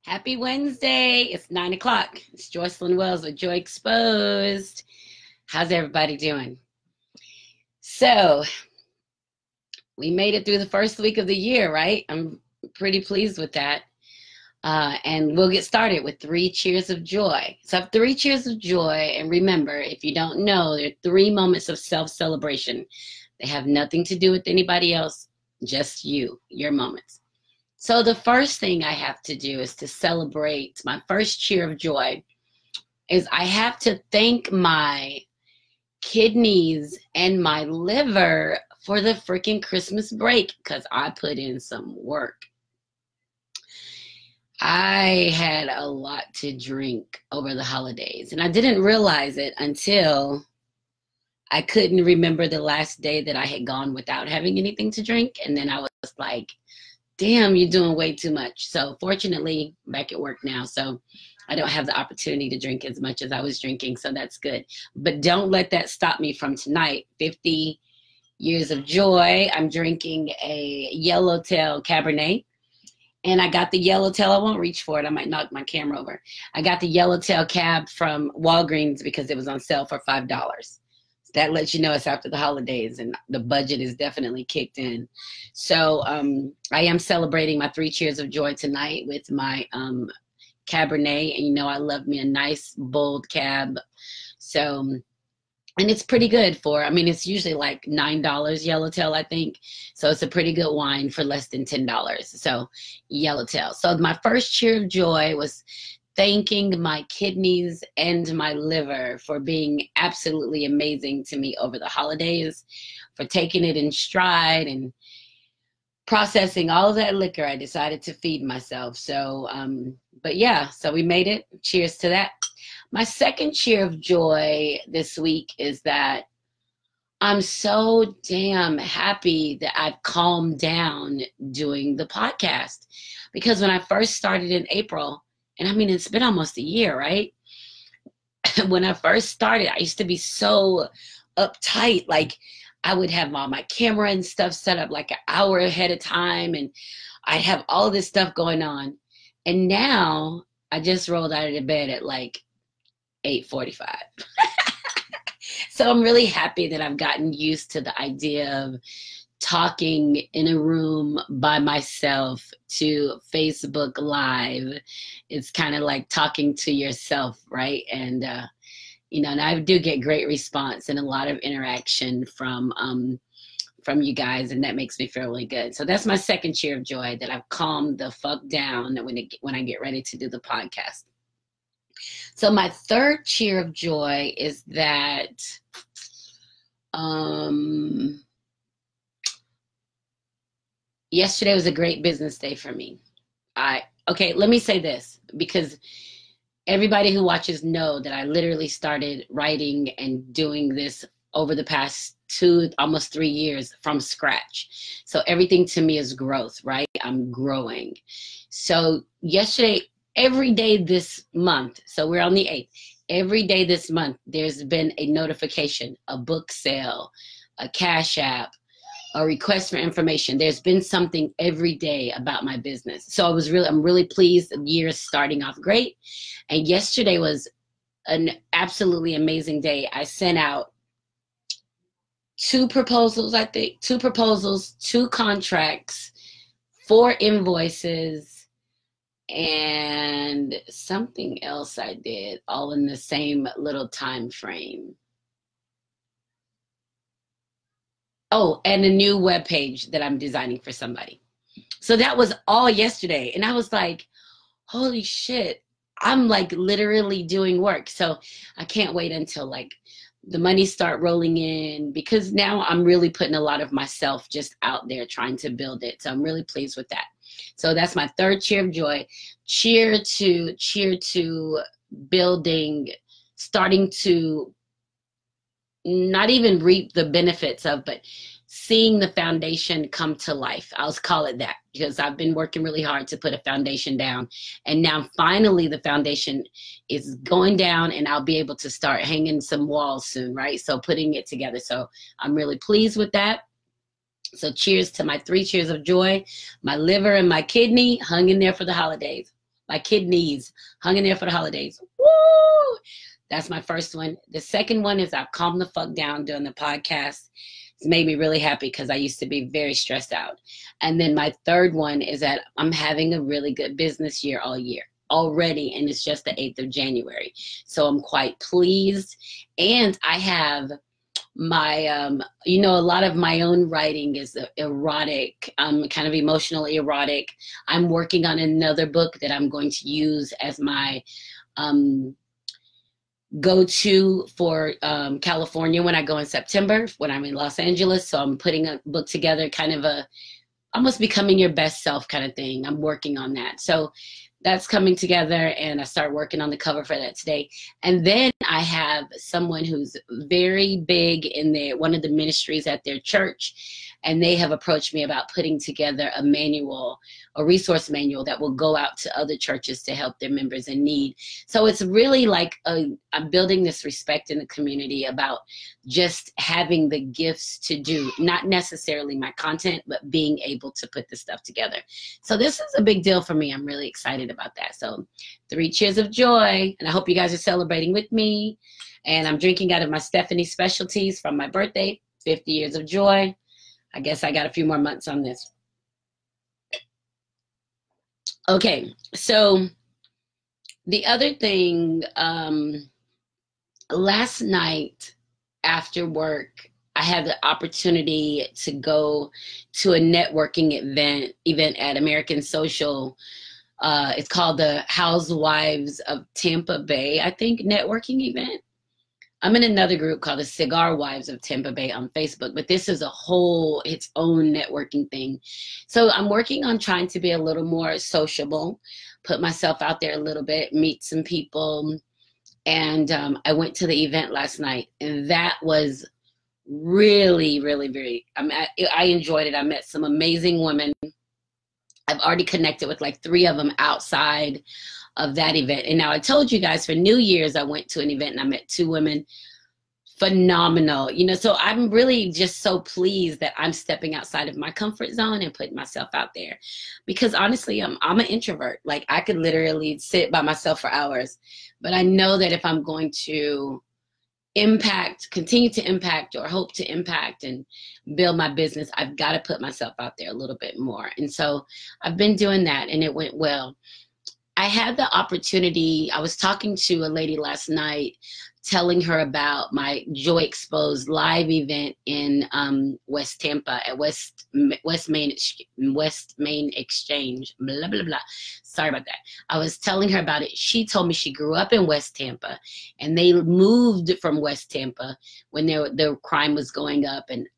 Happy Wednesday. It's 9 o'clock. It's Joycelyn Wells with Joy Exposed. How's everybody doing? So, we made it through the first week of the year, right? I'm pretty pleased with that. And we'll get started with 3 cheers of joy. So, I have 3 cheers of joy. And remember, if you don't know, there are 3 moments of self-celebration. They have nothing to do with anybody else, just you, your moments. So the first thing I have to do is to celebrate my first cheer of joy is I have to thank my kidneys and my liver for the freaking Christmas break because I put in some work. I had a lot to drink over the holidays and I didn't realize it until I couldn't remember the last day that I had gone without having anything to drink. And then I was like, damn, you're doing way too much. So fortunately, I'm back at work now, so I don't have the opportunity to drink as much as I was drinking, so that's good. But don't let that stop me from tonight. 50 years of joy. I'm drinking a Yellowtail Cabernet, and I got the Yellowtail. I won't reach for it. I might knock my camera over. I got the Yellowtail Cab from Walgreens because it was on sale for $5. That lets you know it's after the holidays and the budget is definitely kicked in. So I am celebrating my 3 cheers of joy tonight with my Cabernet. And you know I love me a nice, bold cab. So, and it's pretty good for, I mean, it's usually like $9 Yellowtail, I think. So it's a pretty good wine for less than $10. So Yellowtail. So my first cheer of joy was thanking my kidneys and my liver for being absolutely amazing to me over the holidays, for taking it in stride and processing all of that liquor. I decided to feed myself. So, but yeah, so we made it. Cheers to that. My second cheer of joy this week is that I'm so damn happy that I've calmed down doing the podcast. Because when I first started in April, and I mean, it's been almost a year, right? When I first started, I used to be so uptight. Like I would have all my camera and stuff set up like an hour ahead of time. And I'd have all this stuff going on. And now I just rolled out of the bed at like 8:45. So I'm really happy that I've gotten used to the idea of talking in a room by myself to Facebook Live. It's kind of like talking to yourself, right? And you know, and I do get great response and a lot of interaction from you guys, and that makes me feel really good. So that's my second cheer of joy, that I've calmed the fuck down when I get ready to do the podcast. So my third cheer of joy is that yesterday was a great business day for me. Okay, let me say this, because everybody who watches know that I literally started writing and doing this over the past 2, almost 3 years from scratch. So everything to me is growth, right? I'm growing. So yesterday, every day this month, so we're on the 8th, every day this month, there's been a notification, a book sale, a Cash App, a request for information. There's been something every day about my business. So I'm really pleased. The year is starting off great. And yesterday was an absolutely amazing day. I sent out 2 proposals, I think, 2 proposals, 2 contracts, 4 invoices, and something else I did, all in the same little time frame. Oh, and a new web page that I'm designing for somebody. So that was all yesterday. And I was like, holy shit, I'm like literally doing work. So I can't wait until like the money start rolling in, because now I'm really putting a lot of myself just out there trying to build it. So I'm really pleased with that. So that's my third cheer of joy. Cheer to building, starting to not even reap the benefits of, but seeing the foundation come to life. I'll call it that, because I've been working really hard to put a foundation down. And now finally the foundation is going down and I'll be able to start hanging some walls soon, right? So putting it together. So I'm really pleased with that. So cheers to my 3 cheers of joy. My liver and my kidney hung in there for the holidays. My kidneys hung in there for the holidays. Woo! That's my first one. The second one is I've calmed the fuck down doing the podcast. It's made me really happy because I used to be very stressed out. And then my third one is that I'm having a really good business year all year already, and it's just the 8th of January. So I'm quite pleased. And I have my, you know, a lot of my own writing is erotic, kind of emotionally erotic. I'm working on another book that I'm going to use as my go-to for California when I go in September, when I'm in Los Angeles. So I'm putting a book together, kind of a almost becoming your best self kind of thing. I'm working on that. So that's coming together, and I start working on the cover for that today. And then I have someone who's very big in one of the ministries at their church, and they have approached me about putting together a manual, a resource manual that will go out to other churches to help their members in need. So it's really like I'm building this respect in the community about just having the gifts to do, not necessarily my content, but being able to put this stuff together. So this is a big deal for me. I'm really excited about that. So 3 cheers of joy, and I hope you guys are celebrating with me. And I'm drinking out of my Stephanie Specialties from my birthday, 50 years of joy. I guess I got a few more months on this. Okay, so the other thing, last night after work, I had the opportunity to go to a networking event at American Social. It's called the Housewives of Tampa Bay, I think, networking event. I'm in another group called the Cigar Wives of Tampa Bay on Facebook, but this is its own networking thing. So I'm working on trying to be a little more sociable, put myself out there a little bit, meet some people. And I went to the event last night, and that was really, really, very, I enjoyed it. I met some amazing women. I've already connected with like 3 of them outside of that event. And now I told you guys for New Year's, I went to an event and I met 2 women. Phenomenal. You know, so I'm really just so pleased that I'm stepping outside of my comfort zone and putting myself out there. Because honestly, I'm an introvert. Like, I could literally sit by myself for hours. But I know that if I'm going to continue to impact or hope to impact and build my business, I've got to put myself out there a little bit more. And so I've been doing that, and it went well. I had the opportunity, I was talking to a lady last night, telling her about my Joy Exposed live event in West Tampa at West Main Exchange, blah, blah, blah. Sorry about that. I was telling her about it. She told me she grew up in West Tampa, and they moved from West Tampa when the crime was going up, and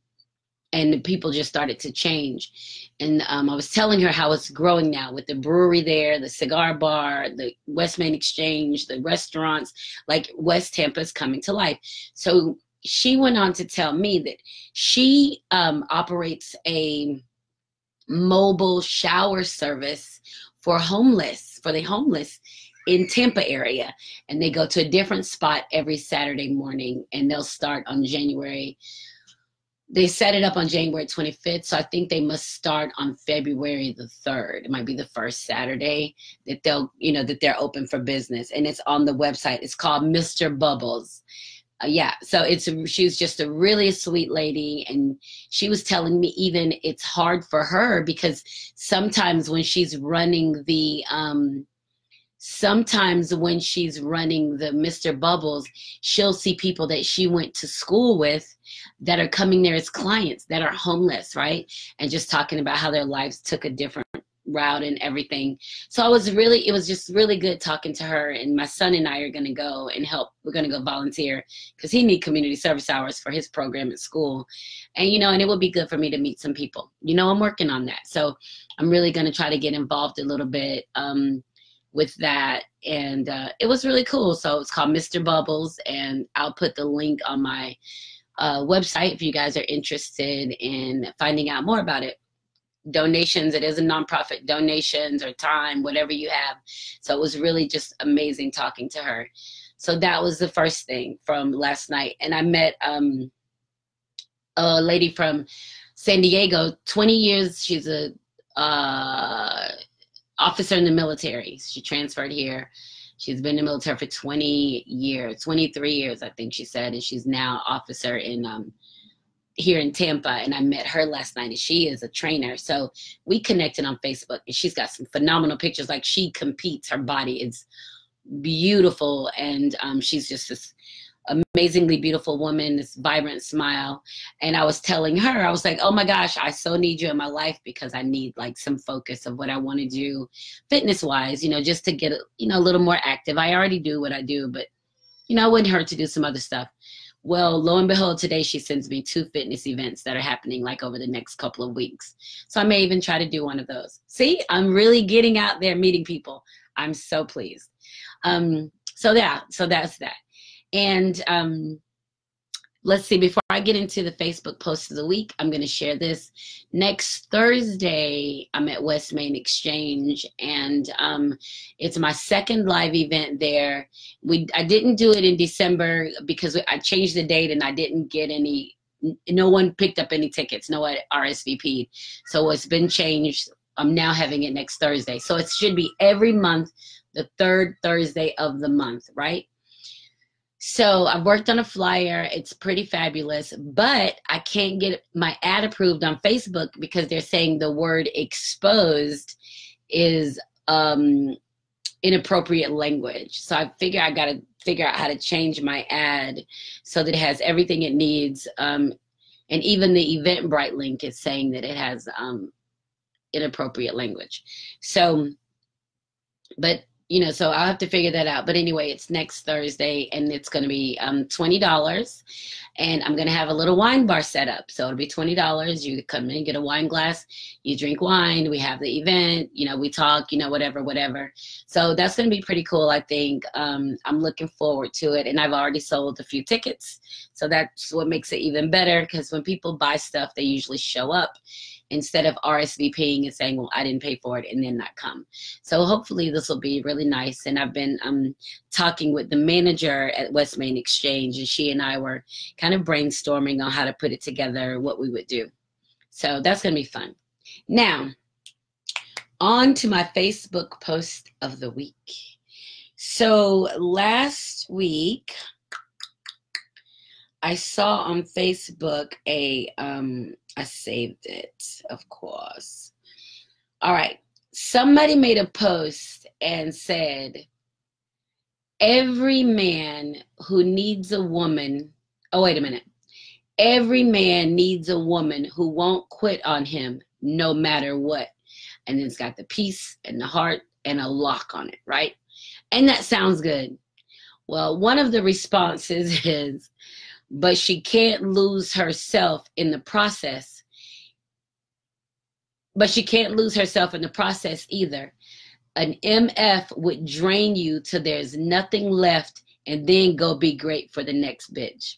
people just started to change. And I was telling her how it's growing now with the brewery there, the cigar bar, the West Main Exchange, the restaurants, like West Tampa is coming to life. So she went on to tell me that she operates a mobile shower service for the homeless in Tampa area. And they go to a different spot every Saturday morning, and they'll start on they set it up on January 25th, so I think they must start on February the 3rd. It might be the first Saturday that they're open for business, and it's on the website. It's called Mr. Bubbles. Yeah, so she's just a really sweet lady, and she was telling me even it's hard for her because sometimes when she's running the Mr. Bubbles, she'll see people that she went to school with that are coming there as clients that are homeless, right? And just talking about how their lives took a different route and everything. So it was just really good talking to her. And my son and I are going to go and help. We're going to go volunteer because he needs community service hours for his program at school. And, and it would be good for me to meet some people. I'm working on that. So I'm really going to try to get involved a little bit with that. And it was really cool. So it's called Mr. Bubbles, and I'll put the link on my website if you guys are interested in finding out more about it. Donations, it is a nonprofit, donations or time, whatever you have. So it was really just amazing talking to her. So that was the first thing from last night. And I met a lady from San Diego, 20 years. She's officer in the military. She transferred here. She's been in the military for 20 years, 23 years, I think she said, and she's now officer in here in Tampa. And I met her last night, and she is a trainer. So we connected on Facebook, and she's got some phenomenal pictures. Like, she competes. Her body is beautiful, and she's just this amazingly beautiful woman, this vibrant smile. And I was telling her, I was like, oh my gosh, I so need you in my life, because I need like some focus of what I want to do fitness wise, you know, just to get, you know, a little more active. I already do what I do, but you know, it wouldn't hurt to do some other stuff. Well, lo and behold, today she sends me 2 fitness events that are happening like over the next couple of weeks. So I may even try to do one of those. See, I'm really getting out there, meeting people. I'm so pleased. So that's that. And let's see, before I get into the Facebook post of the week, I'm going to share this. Next Thursday, I'm at West Main Exchange, and it's my 2nd live event there. I didn't do it in December because I changed the date, and I didn't get any, no one picked up any tickets, no one RSVP'd. So it's been changed. I'm now having it next Thursday. So it should be every month, the 3rd Thursday of the month, right? So I've worked on a flyer. It's pretty fabulous, but I can't get my ad approved on Facebook because they're saying the word exposed is inappropriate language. So I figure I got to figure out how to change my ad so that it has everything it needs. And even the Eventbrite link is saying that it has inappropriate language. So, but you know, so I'll have to figure that out. But anyway, it's next Thursday, and it's going to be $20. And I'm going to have a little wine bar set up. So it'll be $20. You come in, get a wine glass, you drink wine. We have the event, you know, we talk, you know, whatever. So that's going to be pretty cool, I think. I'm looking forward to it. And I've already sold a few tickets. So that's what makes it even better, because when people buy stuff, they usually show up instead of RSVPing and saying, well, I didn't pay for it, and then not come. So hopefully this will be really nice. And I've been talking with the manager at West Main Exchange, and she and I were kind of brainstorming on how to put it together, what we would do. So that's going to be fun. Now, on to my Facebook post of the week. So last week, I saw on Facebook I saved it, of course. All right. Somebody made a post and said, every man who needs a woman, oh, wait a minute. Every man needs a woman who won't quit on him no matter what. And then it's got the peace and the heart and a lock on it, right? And that sounds good. Well, one of the responses is, but she can't lose herself in the process. But she can't lose herself in the process either. An MF would drain you till there's nothing left, and then go be great for the next bitch.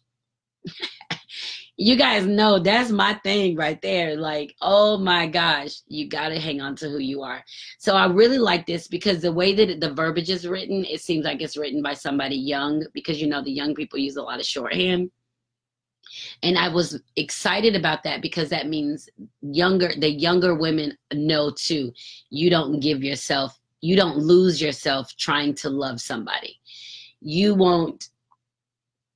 You guys know that's my thing right there. Like, oh my gosh, you got to hang on to who you are. So I really like this because the way that the verbiage is written, it seems like it's written by somebody young, because, you know, the young people use a lot of shorthand. And I was excited about that because that means the younger women know too. You don't lose yourself trying to love somebody. You won't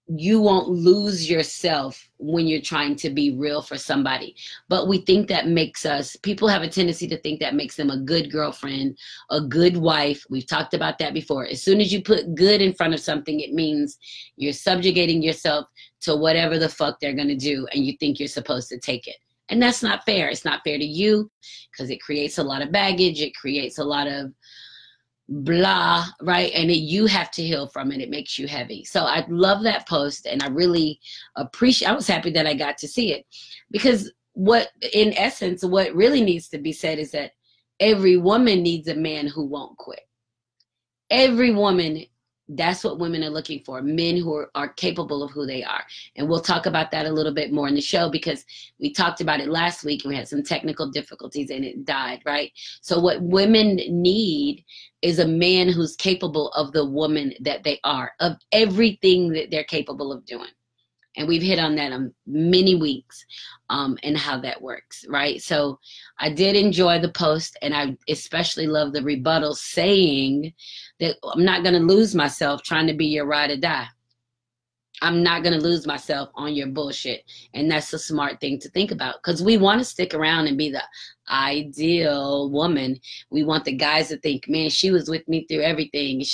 lose yourself when you're trying to be real for somebody. But we think that makes us, people have a tendency to think that makes them a good girlfriend, a good wife. We've talked about that before. As soon as you put good in front of something, it means you're subjugating yourself to whatever the fuck they're going to do, and you think you're supposed to take it. And that's not fair. It's not fair to you because it creates a lot of baggage. It creates a lot of blah, right? And you have to heal from it. It makes you heavy. So I love that post, and I really appreciate, I was happy that I got to see it, because in essence, what really needs to be said is that every woman needs a man who won't quit. Every woman. That's what women are looking for, men who are capable of who they are. And we'll talk about that a little bit more in the show, because we talked about it last week and we had some technical difficulties and it died, right? So what women need is a man who's capable of the woman that they are, of everything that they're capable of doing. And we've hit on that on many weeks, and how that works, right? So I did enjoy the post, and I especially love the rebuttal saying that I'm not going to lose myself trying to be your ride or die. I'm not going to lose myself on your bullshit. And that's a smart thing to think about, because we want to stick around and be the ideal woman. We want the guys to think, man, she was with me through everything.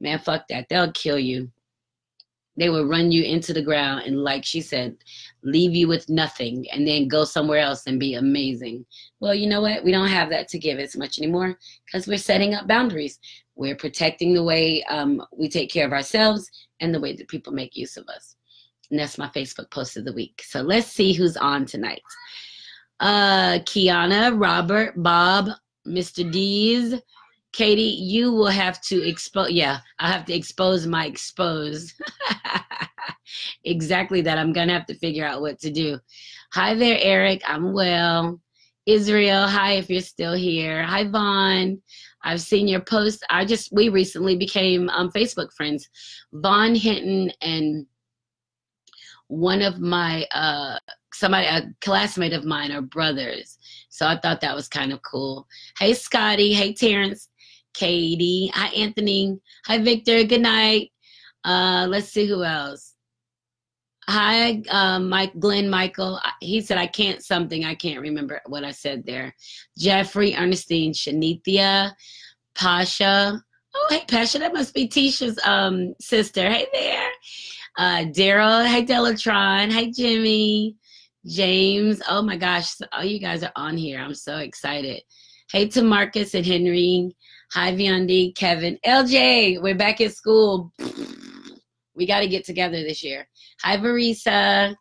Man, fuck that. They'll kill you. They will run you into the ground and, like she said, leave you with nothing and then go somewhere else and be amazing. Well, you know what? We don't have that to give as much anymore because we're setting up boundaries. We're protecting the way we take care of ourselves and the way that people make use of us. And that's my Facebook post of the week. So let's see who's on tonight. Kiana, Robert, Bob, Mr. Dees. Katie, you will have to expose. Yeah, I'll have to expose my expose. Exactly that. I'm going to have to figure out what to do. Hi there, Eric. I'm well. Israel, hi if you're still here. Hi, Vaughn. I've seen your post. We recently became Facebook friends. Vaughn Hinton and one of my, a classmate of mine are brothers. So I thought that was kind of cool. Hey, Scotty. Hey, Terrence. Katie. Hi, Anthony. Hi, Victor. Good night. Let's see who else. Hi, Glenn Michael. He said, I can't remember what I said there. Jeffrey, Ernestine, Shanithia, Pasha. Oh, hey, Pasha, that must be Tisha's sister. Hey there. Daryl. Hey, Delatron. Hey, Jimmy. James. Oh, my gosh. Oh, you guys are on here. I'm so excited. Hey to Marcus and Henry. Hi, Viandi, Kevin. LJ, we're back at school. We got to get together this year. Hi, Marisa.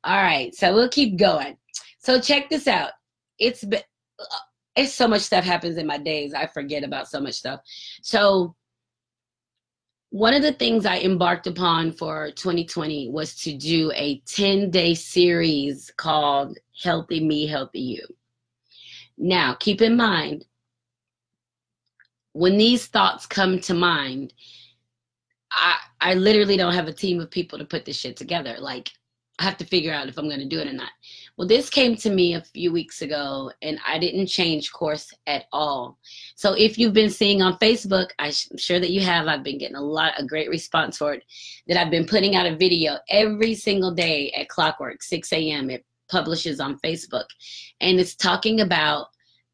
All right, so we'll keep going. So check this out. It's so much stuff happens in my days. I forget about so much stuff. So one of the things I embarked upon for 2020 was to do a 10-day series called Healthy Me, Healthy You. Now, keep in mind, when these thoughts come to mind, I literally don't have a team of people to put this shit together. Like, I have to figure out if I'm going to do it or not. Well, this came to me a few weeks ago, and I didn't change course at all. So if you've been seeing on Facebook, I'm sure that you have, I've been getting a great response for it, that I've been putting out a video every single day at clockwork, 6 a.m. It publishes on Facebook. And it's talking about,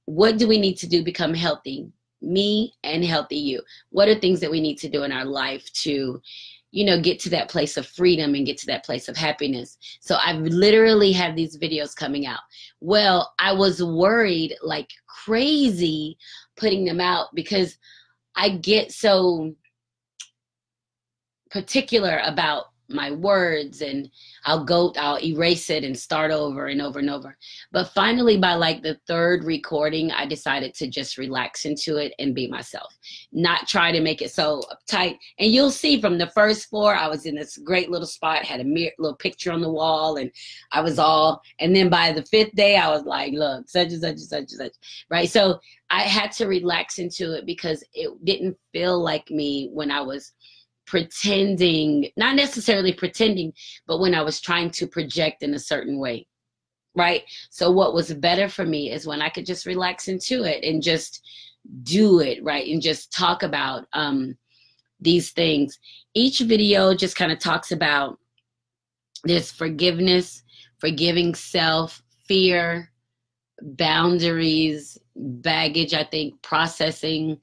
what do we need to do to become healthy? Me and healthy you. What are things that we need to do in our life to, get to that place of freedom and get to that place of happiness? So I've literally had these videos coming out. Well, I was worried like crazy putting them out because I get so particular about my words, and I'll erase it and start over and over and over. But finally, by like the third recording, I decided to just relax into it and be myself, not try to make it so uptight. And you'll see from the first 4, I was in this great little spot, had a little picture on the wall, and and then by the 5th day, I was like, look, such and such and such and such, right? So I had to relax into it because it didn't feel like me when I was pretending, not necessarily pretending, but when I was trying to project in a certain way, right? So what was better for me is when I could just relax into it and just do it, right? And just talk about these things. Each video just kind of talks about this forgiveness, forgiving self, fear, boundaries, baggage, I think, processing,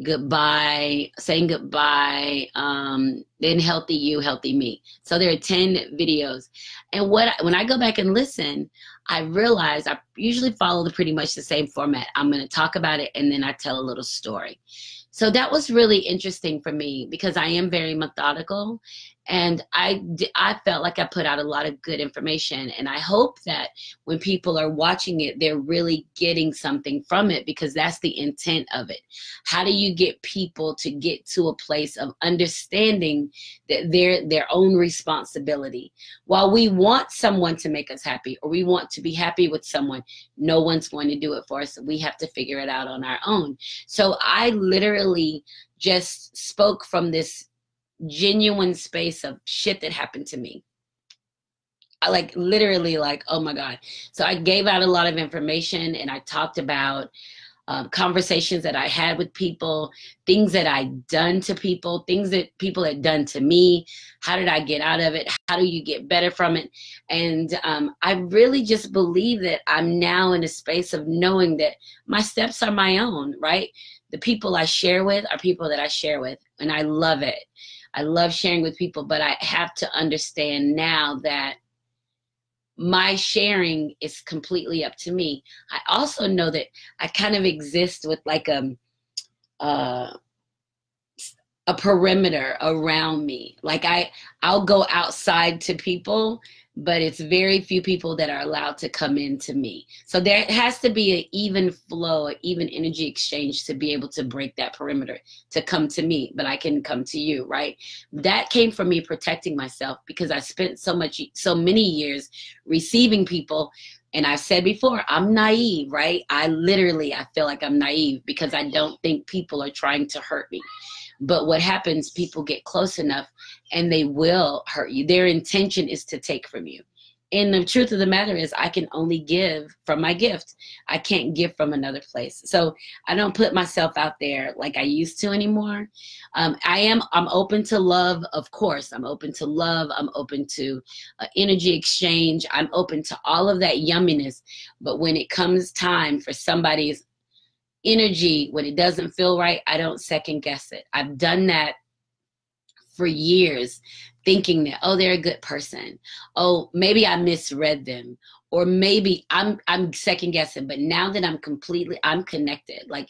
goodbye, saying goodbye, then healthy you, healthy me. So there are 10 videos. And when I go back and listen, I realize I usually follow pretty much the same format. I'm going to talk about it, and then I tell a little story. So that was really interesting for me because I am very methodical, and I felt like I put out a lot of good information. And I hope that when people are watching it, they're really getting something from it, because that's the intent of it. How do you get people to get to a place of understanding that they're their own responsibility? While we want someone to make us happy, or we want to be happy with someone, no one's going to do it for us. We have to figure it out on our own. So I literally just spoke from this genuine space of shit that happened to me, I like literally like, oh my God. So I gave out a lot of information, and I talked about conversations that I had with people, things that I'd done to people, things that people had done to me. How did I get out of it? How do you get better from it? And I really just believe that I'm now in a space of knowing that my steps are my own, right? The people I share with are people that I share with, and I love it. I love sharing with people, but I have to understand now that my sharing is completely up to me. I also know that I kind of exist with like uh, a perimeter around me. Like I'll go outside to people, but it's very few people that are allowed to come into me. So there has to be an even flow, an even energy exchange to be able to break that perimeter, to come to me, but I can come to you, right? That came from me protecting myself, because I spent so many years receiving people. And I've said before, I'm naive, right? I feel like I'm naive because I don't think people are trying to hurt me. But what happens, people get close enough and they will hurt you. Their intention is to take from you. And the truth of the matter is, I can only give from my gift. I can't give from another place. So I don't put myself out there like I used to anymore. I'm open to love, of course. I'm open to love. I'm open to energy exchange. I'm open to all of that yumminess. But when it comes time for somebody's energy, when it doesn't feel right, I don't second guess it. I've done that for years, thinking that, oh, they're a good person. Oh, maybe I misread them. Or maybe I'm second guessing. But now that I'm connected. Like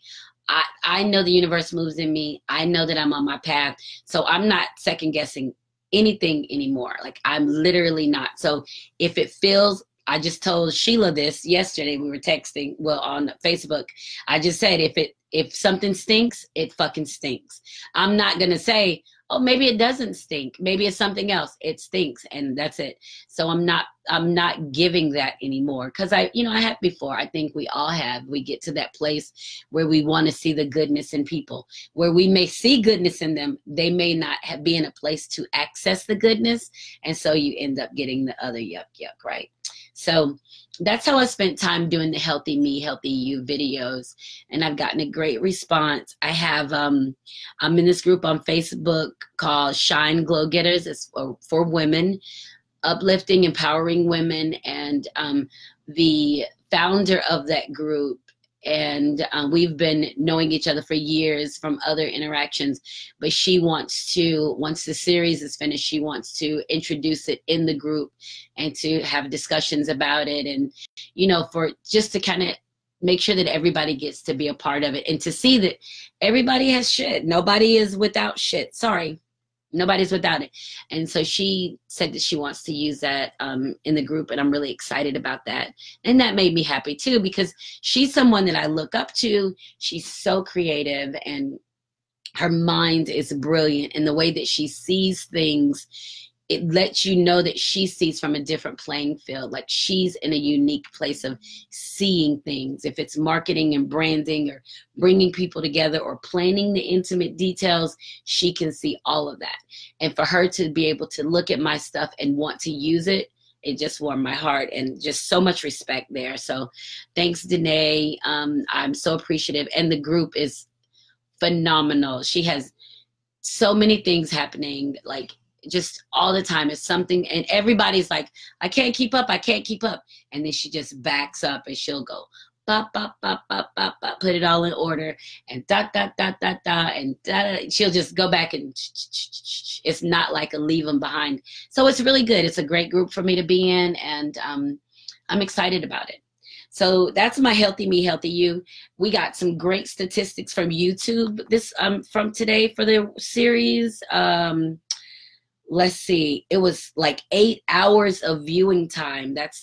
I know the universe moves in me. I know that I'm on my path. So I'm not second guessing anything anymore. Like I'm literally not. So if it feels, I just told Sheila this yesterday. We were texting, well, on Facebook. I just said, if something stinks, it fucking stinks. I'm not going to say, oh, maybe it doesn't stink. Maybe it's something else. It stinks, and that's it. So I'm not giving that anymore, because I have before. I think we all have. We get to that place where we want to see the goodness in people, where we may see goodness in them. They may not be in a place to access the goodness, and so you end up getting the other yuck, right? So that's how I spent time doing the Healthy Me, Healthy You videos. And I've gotten a great response. I have, I'm in this group on Facebook called Shine Glow Getters. It's for women, uplifting, empowering women. And the founder of that group, and we've been knowing each other for years from other interactions, but she wants to, once the series is finished, she wants to introduce it in the group and to have discussions about it, and for just to kind of make sure that everybody gets to be a part of it, and to see that everybody has shit. Nobody is without shit. Sorry. Nobody's without it. And so she said that she wants to use that in the group, and I'm really excited about that. And that made me happy too, because she's someone that I look up to. She's so creative, and her mind is brilliant, and the way that she sees things, it lets you know that she sees from a different playing field. Like she's in a unique place of seeing things. If it's marketing and branding or bringing people together or planning the intimate details, she can see all of that. And for her to be able to look at my stuff and want to use it, it just warmed my heart, and just so much respect there. So thanks, Danae. I'm so appreciative. And the group is phenomenal. She has so many things happening, like just all the time. It's something, and everybody's like, I can't keep up, I can't keep up. And then she just backs up, and she'll go, bop, bop, bop, bop, bop, bop, put it all in order, and dot, dot, dot, dot, dot, and dot, she'll just go back, and it's not like a leave them behind. So it's really good. It's a great group for me to be in, and I'm excited about it. So that's my Healthy Me, Healthy You. We got some great statistics from YouTube this from today for the series. Let's see, it was like 8 hours of viewing time. That's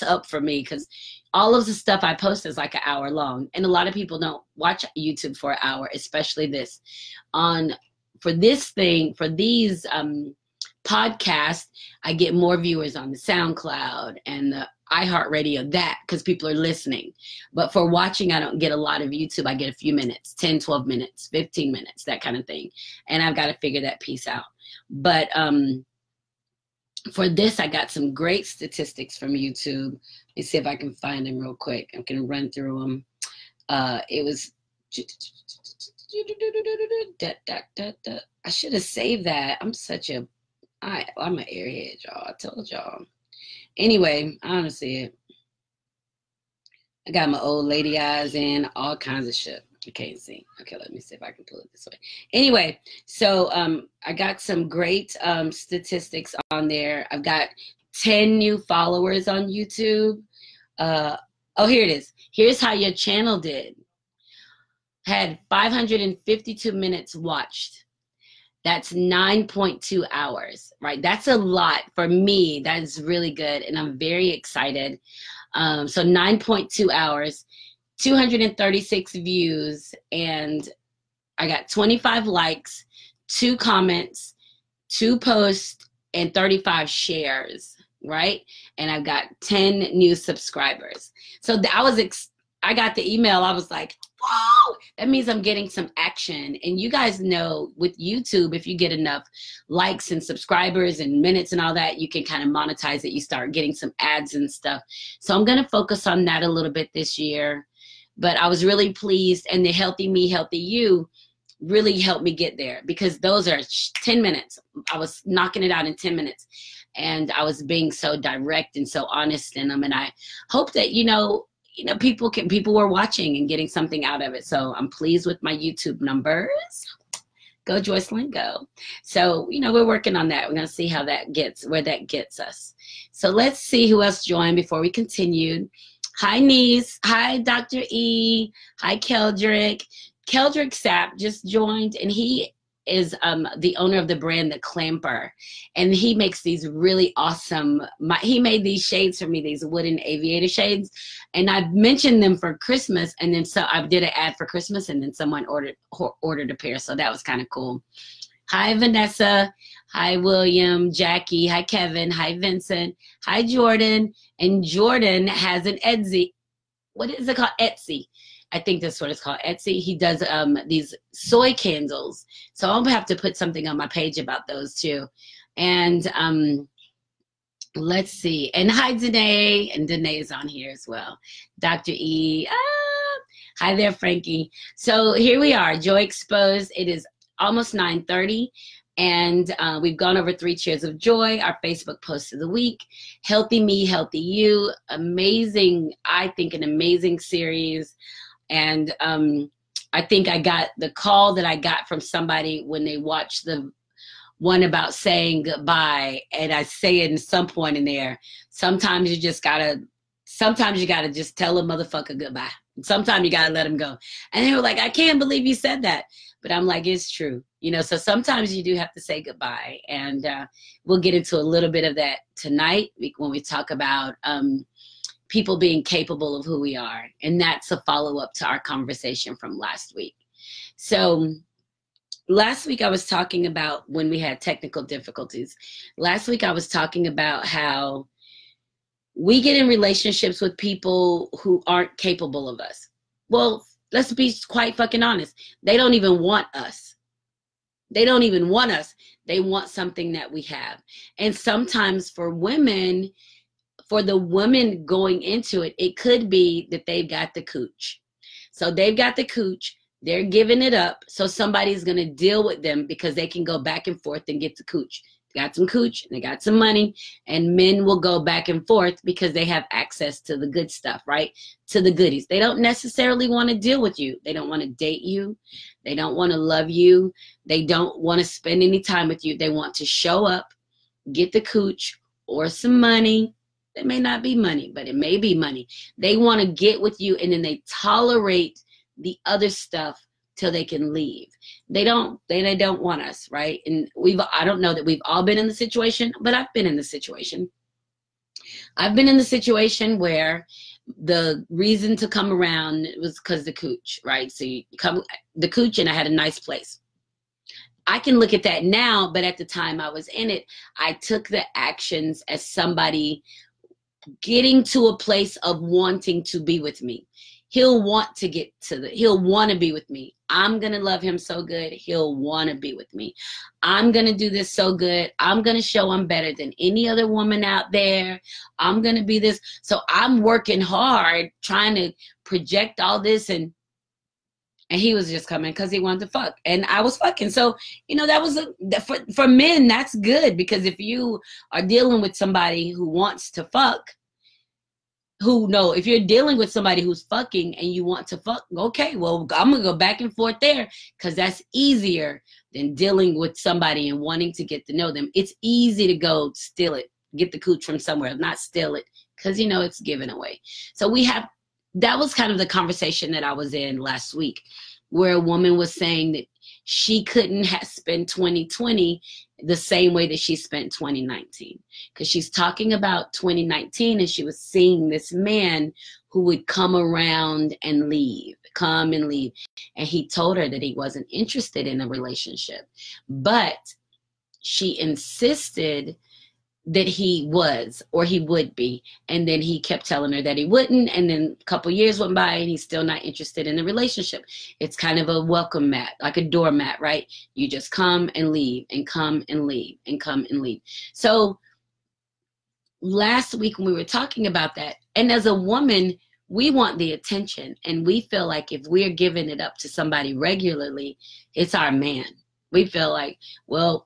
up for me, because all of the stuff I post is like an hour long, and a lot of people don't watch YouTube for an hour, especially this. For these podcasts, I get more viewers on the SoundCloud and the iHeartRadio, that because people are listening. But for watching, I don't get a lot of YouTube. I get a few minutes, 10, 12 minutes, 15 minutes, that kind of thing. And I've got to figure that piece out. But for this, I got some great statistics from YouTube. Let me see if I can find them real quick. I'm going to run through them. It was, I should have saved that. I'm an airhead, y'all. I told y'all. Anyway, I don't see it. I got my old lady eyes in, all kinds of shit. You can't see. Okay, let me see if I can pull it this way. Anyway, so I got some great statistics on there. I've got 10 new followers on YouTube. Oh, here it is. Here's how your channel did. Had 552 minutes watched. That's 9.2 hours, right? That's a lot for me. That is really good, and I'm very excited. So 9.2 hours, 236 views, and I got 25 likes, 2 comments, 2 posts, and 35 shares, right? And I've got 10 new subscribers. So I got the email. I was like, whoa, that means I'm getting some action. And you guys know with YouTube, if you get enough likes and subscribers and minutes and all that, you can kind of monetize it. You start getting some ads and stuff. So I'm going to focus on that a little bit this year. But I was really pleased, and the Healthy Me, Healthy You really helped me get there, because those are 10 minutes. I was knocking it out in 10 minutes. And I was being so direct and so honest in them. And I hope that, people were watching and getting something out of it. So I'm pleased with my YouTube numbers. Go Joycelyn, go. So, we're working on that. We're going to see where that gets us. So let's see who else joined before we continue. Hi, Niece. Hi, Dr. E. Hi, Keldrick. Keldrick Sapp just joined, and he is the owner of the brand The Clamper, and he makes these really awesome, he made these shades for me, these wooden aviator shades, and I mentioned them for Christmas, and then so I did an ad for Christmas, and then someone ordered a pair, so that was kind of cool. Hi, Vanessa. Hi, William, Jackie. Hi, Kevin. Hi, Vincent. Hi, Jordan. And Jordan has an Etsy. What is it called? Etsy. I think that's what it's called, Etsy. He does these soy candles. So I'll have to put something on my page about those too. And let's see. And hi, Danae. And Danae is on here as well. Dr. E. Hi there, Frankie. So here we are, Joy Exposed. It is almost 9:30. And we've gone over 3 Cheers of Joy, our Facebook post of the week. Healthy Me, Healthy You. Amazing, I think an amazing series. And I think I got the call that I got from somebody when they watched the one about saying goodbye. And I say it in some point in there. Sometimes you gotta just tell a motherfucker goodbye. Sometimes you gotta let them go. And they were like, I can't believe you said that. But I'm like, it's true. So sometimes you do have to say goodbye. And we'll get into a little bit of that tonight when we talk about people being capable of who we are. And that's a follow-up to our conversation from last week. So last week I was talking about when we had technical difficulties. Last week I was talking about how we get in relationships with people who aren't capable of us. Well, let's be quite fucking honest. They don't even want us. They don't even want us. They want something that we have. And sometimes for women, for the women going into it, it could be that they've got the cooch. So they've got the cooch, they're giving it up, so somebody's going to deal with them because they can go back and forth and get the cooch. They got some cooch, they got some money, and men will go back and forth because they have access to the good stuff, right? To the goodies. They don't necessarily want to deal with you. They don't want to date you. They don't want to love you. They don't want to spend any time with you. They want to show up, get the cooch or some money. It may not be money, but it may be money. They want to get with you, and then they tolerate the other stuff till they can leave. They don't want us, right? And I don't know that we've all been in the situation, but I've been in the situation. I've been in the situation where the reason to come around was because the cooch, right? So you come the cooch, and I had a nice place. I can look at that now, but at the time I was in it, I took the actions as somebody getting to a place of wanting to be with me. he'll want to get to he'll want to be with me. I'm going to love him so good. He'll want to be with me. I'm going to do this so good. I'm going to show I'm better than any other woman out there. I'm going to be this. So I'm working hard trying to project all this, and he was just coming because he wanted to fuck, and I was fucking. So, you know, that was for men, that's good, because if you are dealing with somebody who wants to fuck, if you're dealing with somebody who's fucking and you want to fuck, okay, well, I'm gonna go back and forth there, because that's easier than dealing with somebody and wanting to get to know them. It's easy to go steal it, get the cooch from somewhere, not steal it, because, you know, it's given away. So that was kind of the conversation that I was in last week, where a woman was saying that she couldn't spend 2020 the same way that she spent 2019. Because she's talking about 2019, and she was seeing this man who would come around and leave, come and leave. And he told her that he wasn't interested in a relationship. But she insisted that he was, or he would be. And then he kept telling her that he wouldn't. And then a couple years went by and he's still not interested in the relationship. It's kind of a welcome mat, like a doormat, right? You just come and leave and come and leave and come and leave. So last week when we were talking about that, and as a woman, we want the attention, and we feel like if we're giving it up to somebody regularly, it's our man. We feel like, well,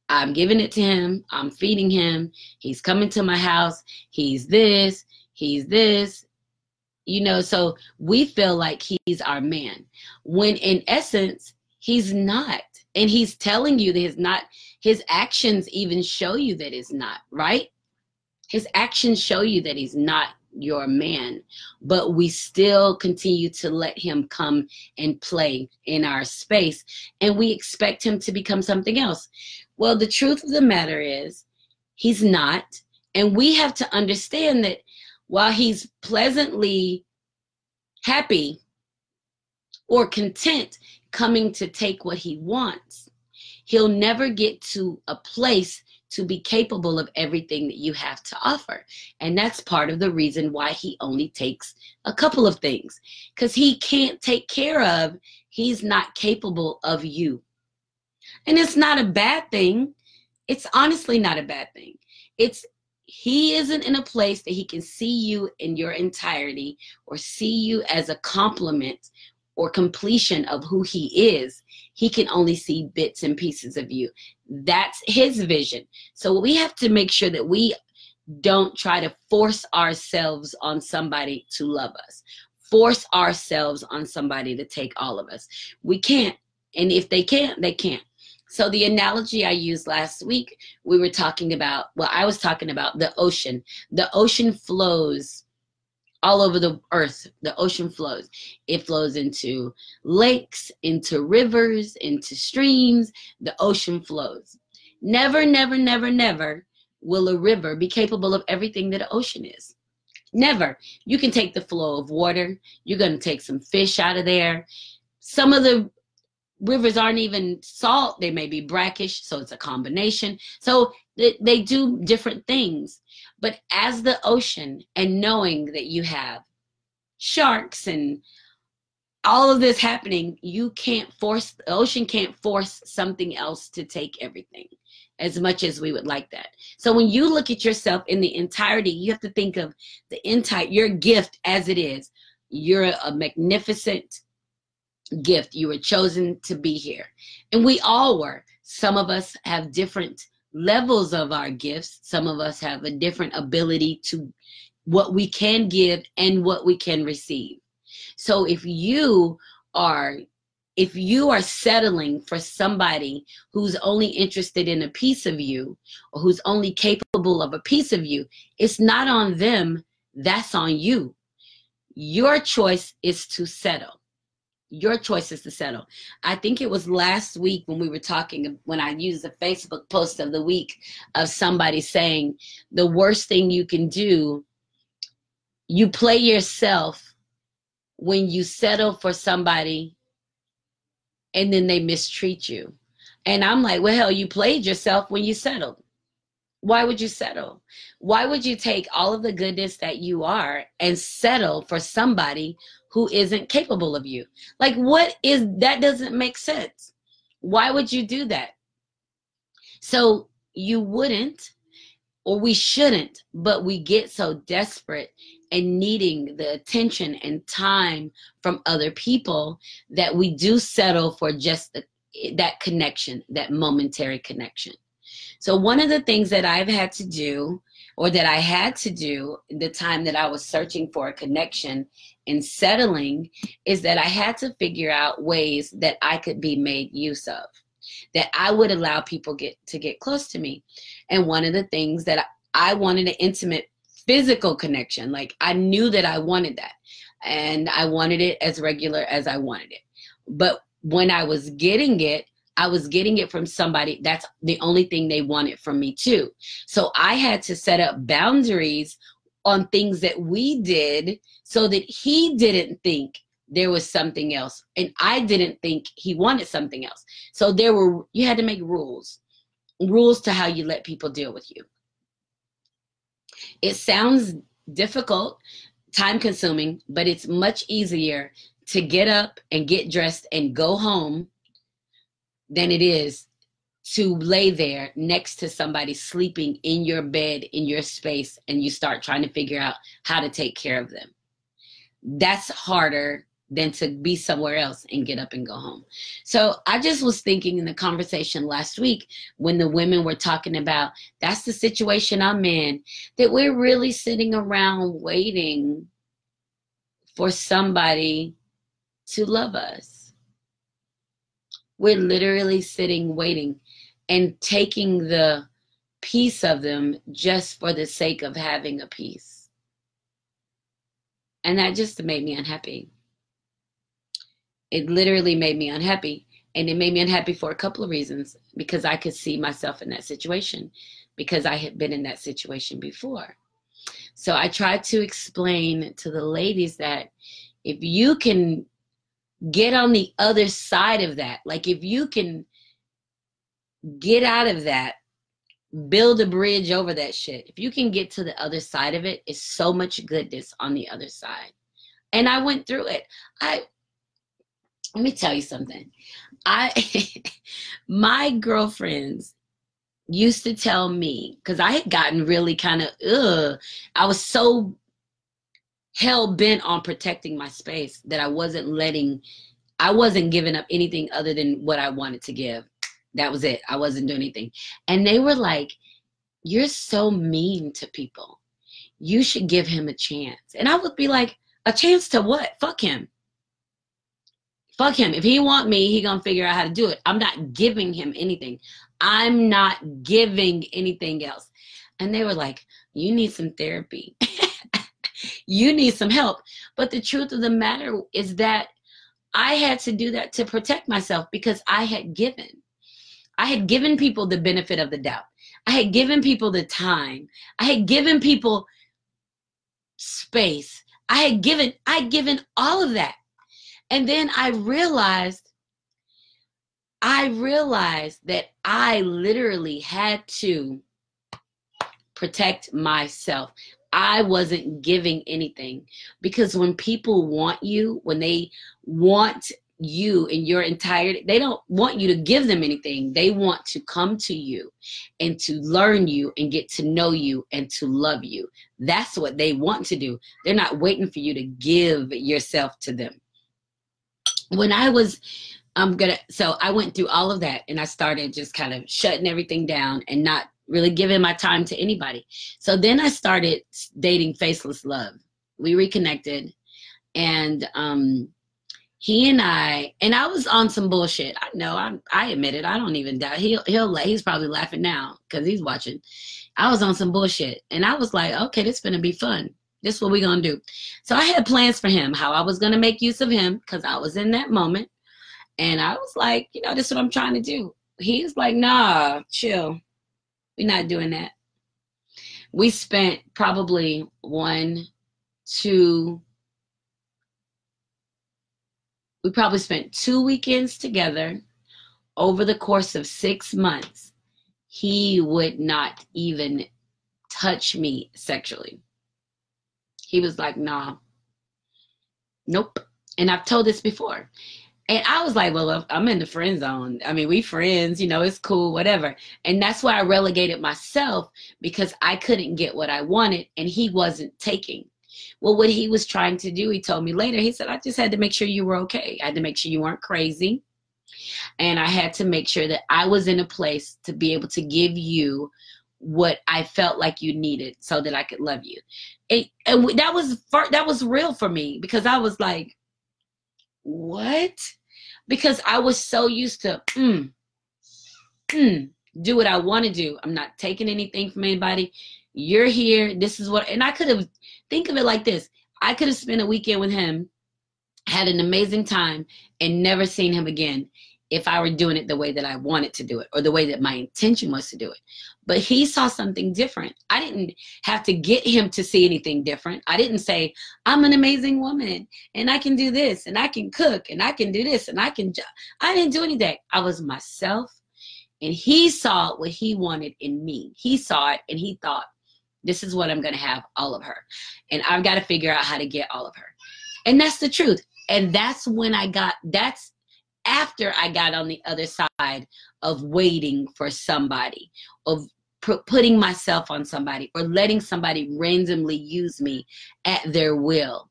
I'm giving it to him. I'm feeding him. He's coming to my house. He's this. You know, so we feel like he's our man, when in essence, he's not. And he's telling you that he's not. His actions even show you that he's not, right? His actions show you that he's not your man, but we still continue to let him come and play in our space, and we expect him to become something else. Well, the truth of the matter is he's not, and we have to understand that while he's pleasantly happy or content coming to take what he wants, he'll never get to a place to be capable of everything that you have to offer. And that's part of the reason why he only takes a couple of things, because he can't take care of, he's not capable of you. And it's not a bad thing. It's honestly not a bad thing. He isn't in a place that he can see you in your entirety, or see you as a complement or completion of who he is. He can only see bits and pieces of you. That's his vision. So we have to make sure that we don't try to force ourselves on somebody to love us, force ourselves on somebody to take all of us. We can't. And if they can't, they can't. So the analogy I used last week, I was talking about the ocean. The ocean flows all over the earth. The ocean flows. It flows into lakes, into rivers, into streams. The ocean flows. Never, never, never, never will a river be capable of everything that an ocean is. Never. You can take the flow of water. You're going to take some fish out of there. Some of the rivers aren't even salt. They may be brackish, so it's a combination. So they do different things. But as the ocean, and knowing that you have sharks and all of this happening, the ocean can't force something else to take everything, as much as we would like that. So when you look at yourself in the entirety, you have to think of your gift as it is. You're a magnificent gift. You were chosen to be here. And we all were. Some of us have different levels of our gifts. Some of us have a different ability to what we can give and what we can receive. So if you are settling for somebody who's only interested in a piece of you, or who's only capable of a piece of you, it's not on them, that's on you. Your choice is to settle. Your choice is to settle. I think it was last week when we were talking, when I used the Facebook post of the week of somebody saying the worst thing you can do, you play yourself when you settle for somebody and then they mistreat you. And I'm like, well, hell, you played yourself when you settled. Why would you settle? Why would you take all of the goodness that you are and settle for somebody who isn't capable of you? Like, what is that? Doesn't make sense. Why would you do that? So you wouldn't, or we shouldn't, but we get so desperate and needing the attention and time from other people that we do settle for just that connection, that momentary connection. So one of the things that I've had to do, or that I had to do the time that I was searching for a connection and settling, is that I had to figure out ways that I could be made use of, that I would allow people to get close to me. And one of the things that I wanted an intimate physical connection. Like, I knew that I wanted that, and I wanted it as regular as I wanted it. But when I was getting it from somebody, that's the only thing they wanted from me too. So I had to set up boundaries on things that we did so that he didn't think there was something else, and I didn't think he wanted something else. So you had to make rules to how you let people deal with you. It sounds difficult, time consuming, but it's much easier to get up and get dressed and go home than it is to lay there next to somebody sleeping in your bed, in your space, and you start trying to figure out how to take care of them. That's harder than to be somewhere else and get up and go home. So I just was thinking in the conversation last week when the women were talking about, that's the situation I'm in, that we're really sitting around waiting for somebody to love us. We're literally sitting, waiting, and taking the piece of them just for the sake of having a piece. And that just made me unhappy. It literally made me unhappy. And it made me unhappy for a couple of reasons, because I could see myself in that situation, because I had been in that situation before. So I tried to explain to the ladies that if you can get on the other side of that, like if you can get out of that, build a bridge over that shit, if you can get to the other side of it, it's so much goodness on the other side. And I went through it. Let me tell you something. My girlfriends used to tell me, because I had gotten really kind of, I was so hell-bent on protecting my space that I wasn't giving up anything other than what I wanted to give. That was it. I wasn't doing anything. And they were like, you're so mean to people. You should give him a chance. And I would be like, a chance to what? Fuck him. Fuck him. If he want me, he gonna figure out how to do it. I'm not giving him anything. I'm not giving anything else. And they were like, you need some therapy. You need some help. But the truth of the matter is that I had to do that to protect myself, because I had given people the benefit of the doubt. I had given people the time. I had given people space. I had given all of that. And then I realized that I literally had to protect myself. I wasn't giving anything, because when people want you, when they want you in your entirety, they don't want you to give them anything. They want to come to you and to learn you and get to know you and to love you. That's what they want to do. They're not waiting for you to give yourself to them. When I was so I went through all of that, and I started just kind of shutting everything down and not really giving my time to anybody. So then I started dating Faceless Love. We reconnected, and he and I was on some bullshit. I know, I admit it. I don't even doubt. He's probably laughing now because he's watching. I was on some bullshit, and I was like, okay, this is gonna be fun. This is what we're gonna do. So I had plans for him, how I was gonna make use of him, because I was in that moment. And I was like, this is what I'm trying to do. He's like, nah, chill. We're not doing that. We spent probably 2 weekends together over the course of 6 months. he would not even touch me sexually. He was like, nah, nope. And I've told this before. And I was like, well, I'm in the friend zone. I mean, we friends, you know, it's cool, whatever. And that's why I relegated myself, because I couldn't get what I wanted and he wasn't taking. Well, what he was trying to do, he told me later, he said, I just had to make sure you were okay. I had to make sure you weren't crazy. And I had to make sure that I was in a place to be able to give you what I felt like you needed so that I could love you. And that was real for me, because I was like, what? Because I was so used to do what I want to do. I'm not taking anything from anybody. You're here. This is what, and I could have, think of it like this. I could have spent a weekend with him, had an amazing time, and never seen him again if I were doing it the way that I wanted to do it, or the way that my intention was to do it. But he saw something different. I didn't have to get him to see anything different. I didn't say, I'm an amazing woman and I can do this and I can cook and I can do this and I didn't do any of that. I was myself, and he saw what he wanted in me. He saw it and he thought, this is what I'm going to have, all of her. And I've got to figure out how to get all of her. And that's the truth. And that's when that's after I got on the other side of waiting for somebody, of putting myself on somebody, or letting somebody randomly use me at their will,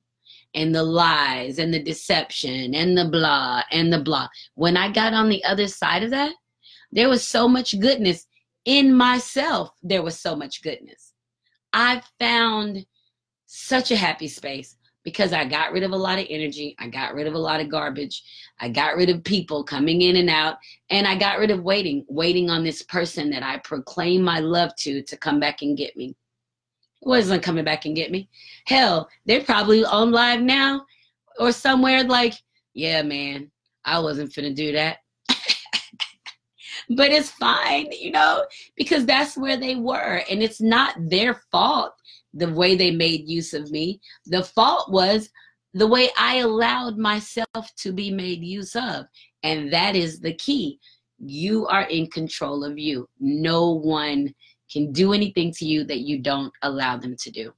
and the lies and the deception and the blah and the blah. When I got on the other side of that, there was so much goodness in myself. There was so much goodness. I found such a happy space, because I got rid of a lot of energy. I got rid of a lot of garbage. I got rid of people coming in and out. And I got rid of waiting on this person that I proclaim my love to come back and get me. It wasn't coming back and get me. Hell, they're probably on live now or somewhere like, yeah, man, I wasn't finna do that. But it's fine, you know, because that's where they were. And it's not their fault, the way they made use of me. The fault was the way I allowed myself to be made use of. And that is the key. You are in control of you. No one can do anything to you that you don't allow them to do.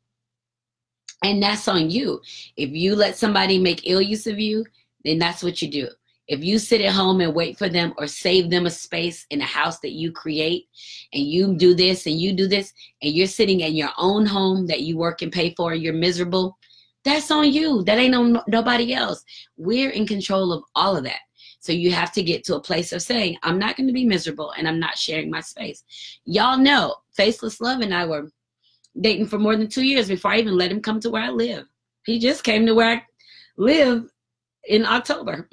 And that's on you. If you let somebody make ill use of you, then that's what you do. If you sit at home and wait for them, or save them a space in a house that you create, and you do this and you do this, and you're sitting in your own home that you work and pay for, you're miserable, that's on you. That ain't on nobody else. We're in control of all of that. So you have to get to a place of saying, I'm not going to be miserable, and I'm not sharing my space. Y'all know, Faceless Love and I were dating for more than 2 years before I even let him come to where I live. He just came to where I live in October.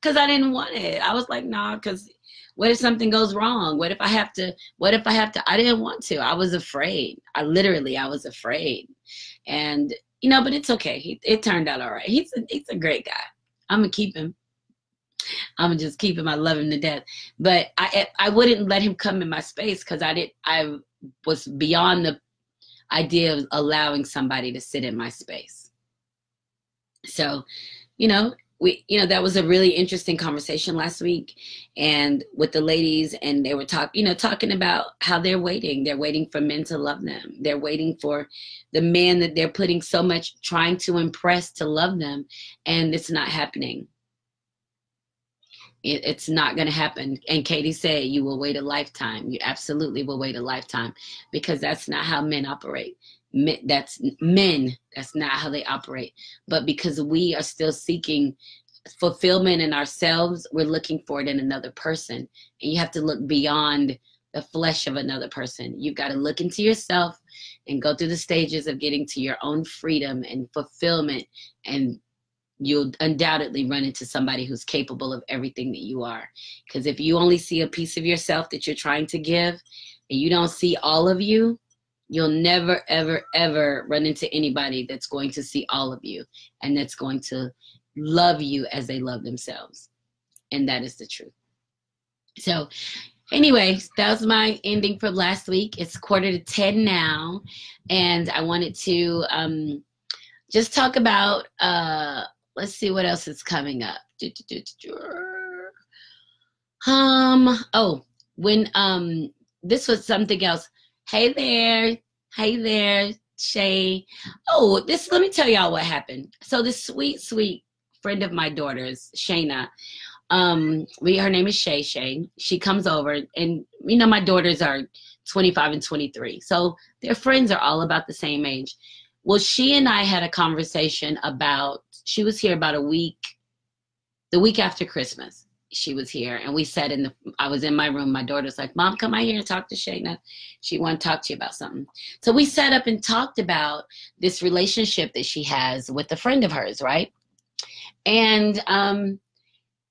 Because I didn't want it. I was like, nah, because what if something goes wrong? What if I have to, I didn't want to. I was afraid. I was afraid. And, you know, but it's okay. It turned out all right. He's a great guy. I'm going to keep him. I'm going to just keep him. I love him to death. But I wouldn't let him come in my space, because I was beyond the idea of allowing somebody to sit in my space. So, you know, that was a really interesting conversation last week, and with the ladies, and they were talking about how they're waiting for men to love them. They're waiting for the man that they're putting so much trying to impress to love them. And it's not happening. It's not going to happen. And Katie said, you will wait a lifetime. You absolutely will wait a lifetime, because that's not how men operate. That's not how they operate. But because we are still seeking fulfillment in ourselves, we're looking for it in another person. And you have to look beyond the flesh of another person. You've got to look into yourself and go through the stages of getting to your own freedom and fulfillment. And you'll undoubtedly run into somebody who's capable of everything that you are. Because if you only see a piece of yourself that you're trying to give, and you don't see all of you, you'll never, ever, ever run into anybody that's going to see all of you, and that's going to love you as they love themselves. And that is the truth. So anyway, that was my ending for last week. It's 9:45 now. And I wanted to just talk about, let's see what else is coming up. when this was something else. Hey there, Shay. Oh, let me tell y'all what happened. So this sweet friend of my daughter's, Shayna, her name is Shay. She comes over, and you know, my daughters are 25 and 23. So their friends are all about the same age. Well, she and I had a conversation about, she was here about the week after Christmas. She was here, and we sat I was in my room. My daughter's like, Mom, come out here and talk to Shayna. She want to talk to you about something. So we sat up and talked about this relationship that she has with a friend of hers, right? And,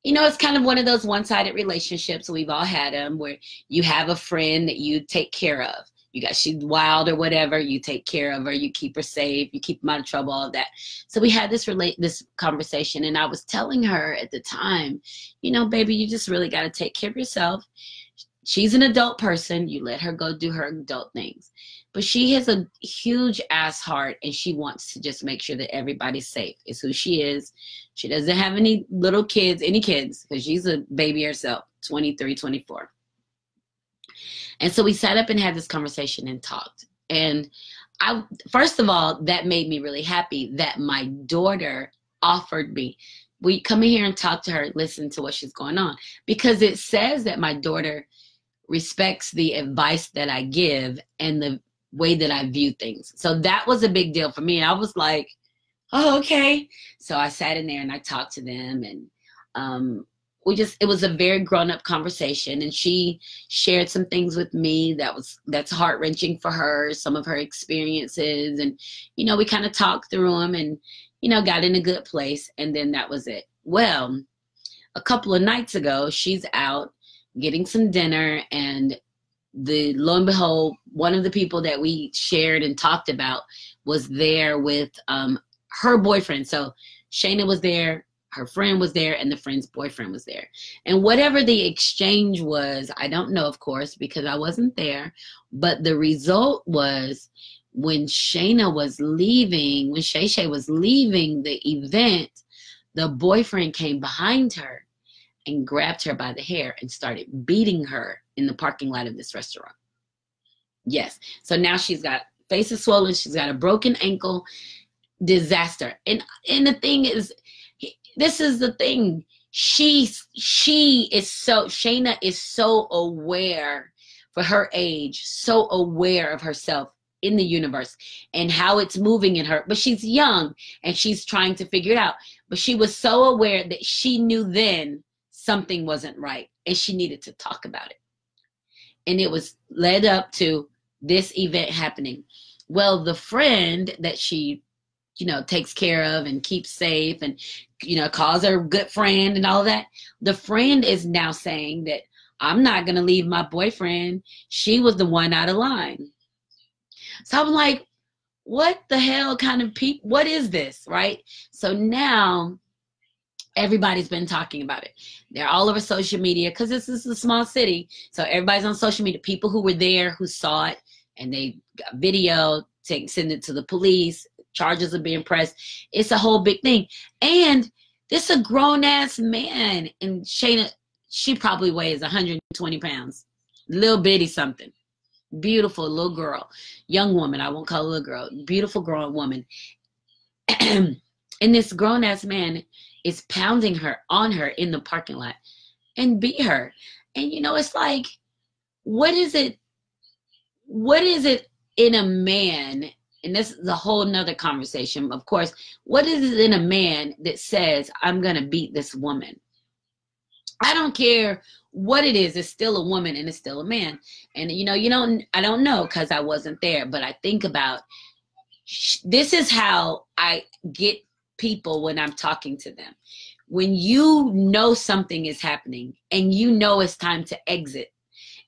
you know, it's kind of one of those one-sided relationships. We've all had them, where you have a friend that you take care of. She's wild or whatever, you take care of her, you keep her safe, you keep them out of trouble, all of that. So we had this conversation, and I was telling her at the time, you know, baby, you just really got to take care of yourself. She's an adult person. You let her go do her adult things. But she has a huge ass heart, and she wants to just make sure that everybody's safe. It's who she is. She doesn't have any kids, because she's a baby herself, 23, 24. And so we sat up and had this conversation and talked. And first of all, that made me really happy that my daughter offered me, will you come in here and talk to her, listen to what she's going on? Because it says that my daughter respects the advice that I give and the way that I view things. So that was a big deal for me. I was like, oh, okay. So I sat in there and I talked to them, and it was a very grown-up conversation, and she shared some things with me that's heart-wrenching for her, some of her experiences, and, you know, we kind of talked through them and, you know, got in a good place, and then that was it. Well, a couple of nights ago, she's out getting some dinner, and lo and behold, one of the people that we shared and talked about was there with her boyfriend. So Shayna was there, her friend was there, and the friend's boyfriend was there. And whatever the exchange was, I don't know, of course, because I wasn't there. But the result was, when Shayna was leaving, when Shay was leaving the event, the boyfriend came behind her and grabbed her by the hair and started beating her in the parking lot of this restaurant. Yes. So now she's got face is swollen. She's got a broken ankle. Disaster. And the thing is, this is the thing. Shayna is so aware, for her age, so aware of herself in the universe and how it's moving in her. But she's young and she's trying to figure it out. But she was so aware that she knew then something wasn't right, and she needed to talk about it. And it was led up to this event happening. Well, the friend that she, you know, takes care of and keeps safe and, you know, calls her good friend and all that, the friend is now saying that, I'm not going to leave my boyfriend. She was the one out of line. So I'm like, what the hell kind of people, what is this, right? So now everybody's been talking about it. They're all over social media, because this is a small city. So everybody's on social media. People who were there, who saw it, and they got video, send it to the police. Charges are being pressed. It's a whole big thing. And this is a grown-ass man. And Shayna, she probably weighs 120 pounds. Little bitty something. Beautiful little girl. Young woman. I won't call her a little girl. Beautiful grown woman. And this grown-ass man is pounding her on her in the parking lot and beat her. And, you know, it's like, what is it in a man? And this is a whole nother conversation, of course. What is it in a man that says, I'm going to beat this woman? I don't care what it is. It's still a woman and it's still a man. And, you know, I don't know, because I wasn't there. But I think about, this is how I get people when I'm talking to them. When you know something is happening and you know it's time to exit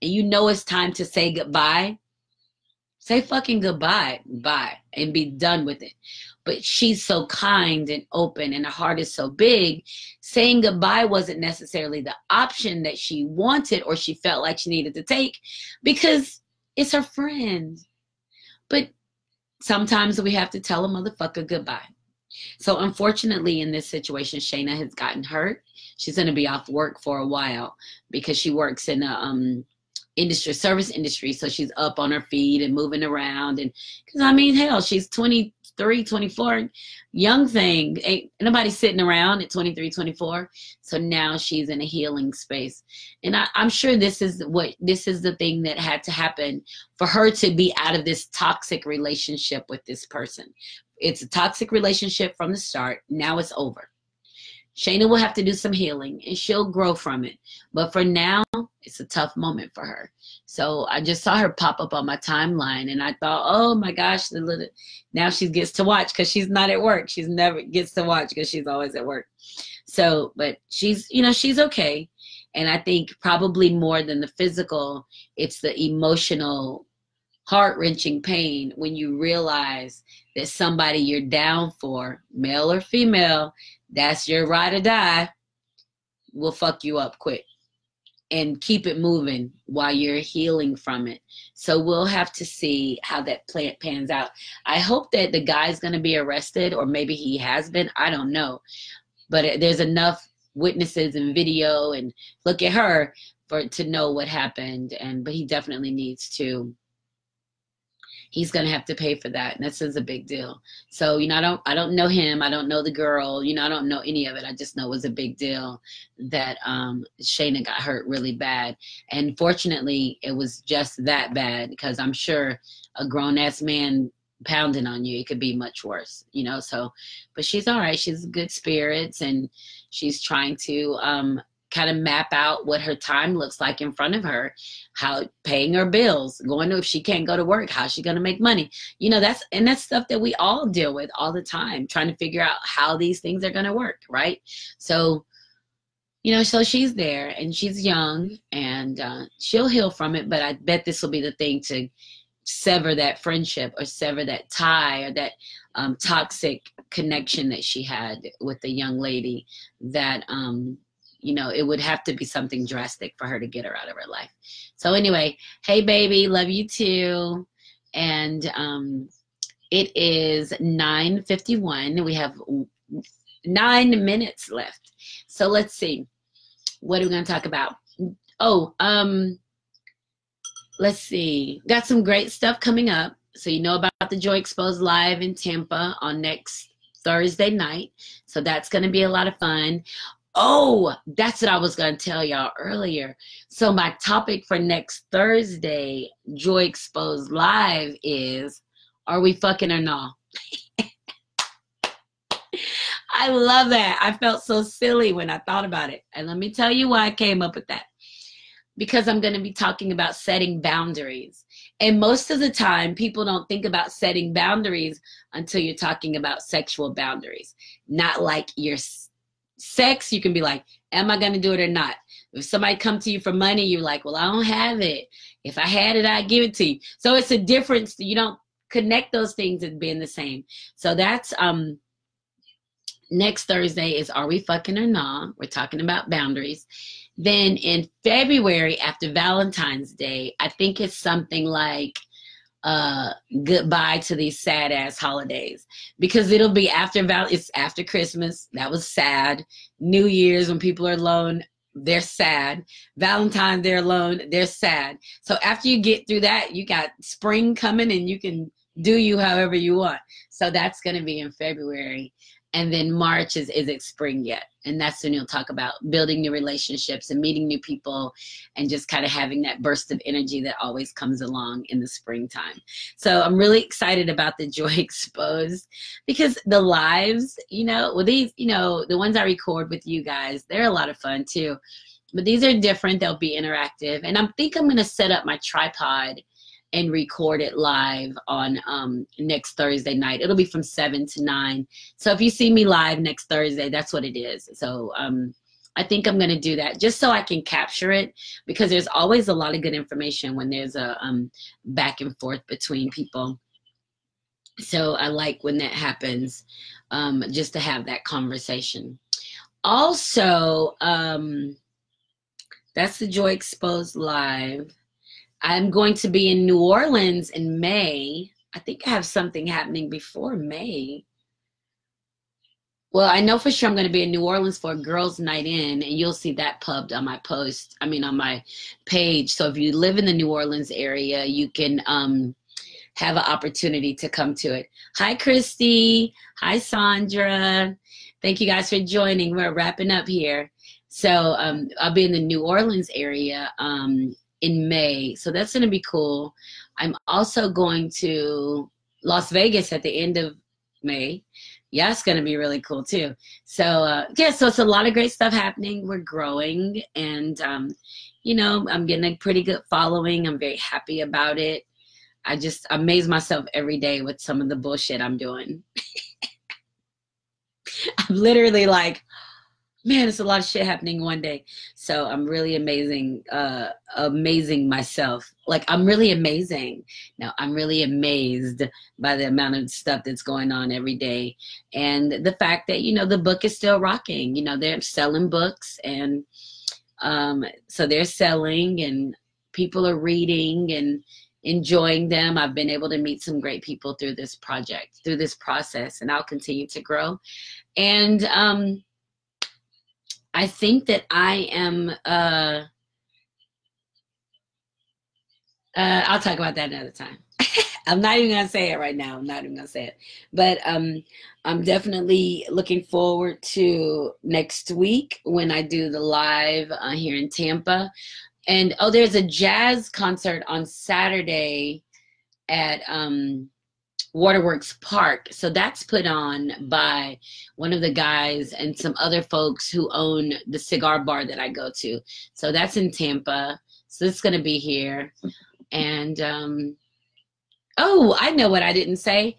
and you know it's time to say goodbye, say fucking goodbye, bye, and be done with it. But she's so kind and open, and her heart is so big. Saying goodbye wasn't necessarily the option that she wanted or she felt like she needed to take, because it's her friend. But sometimes we have to tell a motherfucker goodbye. So unfortunately, in this situation, Shayna has gotten hurt. She's going to be off work for a while, because she works in a industry, service industry. So she's up on her feet and moving around. And because I mean, hell, she's 23, 24, young thing. Ain't nobody sitting around at 23, 24. So now she's in a healing space. And I'm sure this is the thing that had to happen for her to be out of this toxic relationship with this person. It's a toxic relationship from the start. Now it's over. Shayna will have to do some healing and she'll grow from it. But for now, it's a tough moment for her. So I just saw her pop up on my timeline and I thought, oh my gosh, now she gets to watch because she's not at work. She's never gets to watch because she's always at work. So, but she's, you know, she's okay. And I think probably more than the physical, it's the emotional, heart-wrenching pain when you realize that somebody you're down for, male or female, that's your ride or die, will fuck you up quick and keep it moving while you're healing from it. So we'll have to see how that pans out. I hope that the guy's going to be arrested, or maybe he has been. I don't know. But there's enough witnesses and video and look at her to know what happened. But he definitely needs to. He's going to have to pay for that. And this is a big deal. So, you know, I don't know him. I don't know the girl. You know, I don't know any of it. I just know it was a big deal that Shayna got hurt really bad. And fortunately, it was just that bad because I'm sure a grown-ass man pounding on you, it could be much worse, you know. So, but she's all right. She's good spirits and she's trying to kind of map out what her time looks like in front of her, how paying her bills, going to, if she can't go to work, how's she going to make money? You know, that's stuff that we all deal with all the time, trying to figure out how these things are going to work. Right. So, you know, so she's there and she's young and she'll heal from it. But I bet this will be the thing to sever that friendship or sever that tie or that toxic connection that she had with the young lady that, you know, it would have to be something drastic for her to get her out of her life. So anyway, hey, baby, love you too. And it is 9:51. We have 9 minutes left. So let's see. What are we going to talk about? Oh, let's see. Got some great stuff coming up. So you know about the Joy Exposed Live in Tampa on next Thursday night. So that's going to be a lot of fun. Oh, that's what I was going to tell y'all earlier. So my topic for next Thursday, Joy Exposed Live, is, are we fucking or not? I love that. I felt so silly when I thought about it. And let me tell you why I came up with that. Because I'm going to be talking about setting boundaries. And most of the time, people don't think about setting boundaries until you're talking about sexual boundaries. Not like your sex, you can be like, am I going to do it or not? If somebody come to you for money, you're like, well, I don't have it. If I had it, I'd give it to you. So it's a difference. You don't connect those things as being the same. So that's next Thursday is Are We Fucking or Nah? We're talking about boundaries. Then in February, after Valentine's Day, I think it's something like goodbye to these sad ass holidays, because it'll be it's after Christmas. That was sad. New Year's, when people are alone, they're sad. Valentine's, they're alone, they're sad. So after you get through that, you got spring coming and you can do you however you want. So that's going to be in February. And then March is it spring yet? And that's when you'll talk about building new relationships and meeting new people and just kind of having that burst of energy that always comes along in the springtime. So I'm really excited about the Joy Exposed, because the lives, you know, well, these, you know, the ones I record with you guys, they're a lot of fun too. But these are different. They'll be interactive. And I think I'm going to set up my tripod and record it live on next Thursday night. It'll be from 7 to 9. So if you see me live next Thursday, that's what it is. So I think I'm gonna do that just so I can capture it, because there's always a lot of good information when there's a back and forth between people. So I like when that happens, just to have that conversation. Also, that's the Joy Exposed Live. I'm going to be in New Orleans in May. I think I have something happening before May. Well, I know for sure I'm going to be in New Orleans for a girls' night in, and you'll see that pubbed on my post. I mean, on my page. So if you live in the New Orleans area, you can have an opportunity to come to it. Hi, Christy. Hi, Sandra. Thank you guys for joining. We're wrapping up here. So I'll be in the New Orleans area in May. So that's going to be cool. I'm also going to Las Vegas at the end of May. Yeah, it's going to be really cool too. So yeah, so it's a lot of great stuff happening. We're growing, and you know, I'm getting a pretty good following. I'm very happy about it. I just amaze myself every day with some of the bullshit I'm doing. I'm literally like, man, it's a lot of shit happening one day. So I'm really amazing myself. Like, I'm really amazing. Now, I'm really amazed by the amount of stuff that's going on every day. And the fact that, you know, the book is still rocking. You know, they're selling books. And so they're selling, and people are reading and enjoying them. I've been able to meet some great people through this project, through this process, and I'll continue to grow. And I think that I am, I'll talk about that another time. I'm not even going to say it right now. I'm not even going to say it. But I'm definitely looking forward to next week when I do the live here in Tampa. And, oh, there's a jazz concert on Saturday at Waterworks Park. So that's put on by one of the guys and some other folks who own the cigar bar that I go to. So that's in Tampa. So it's going to be here. And, oh, I know what I didn't say.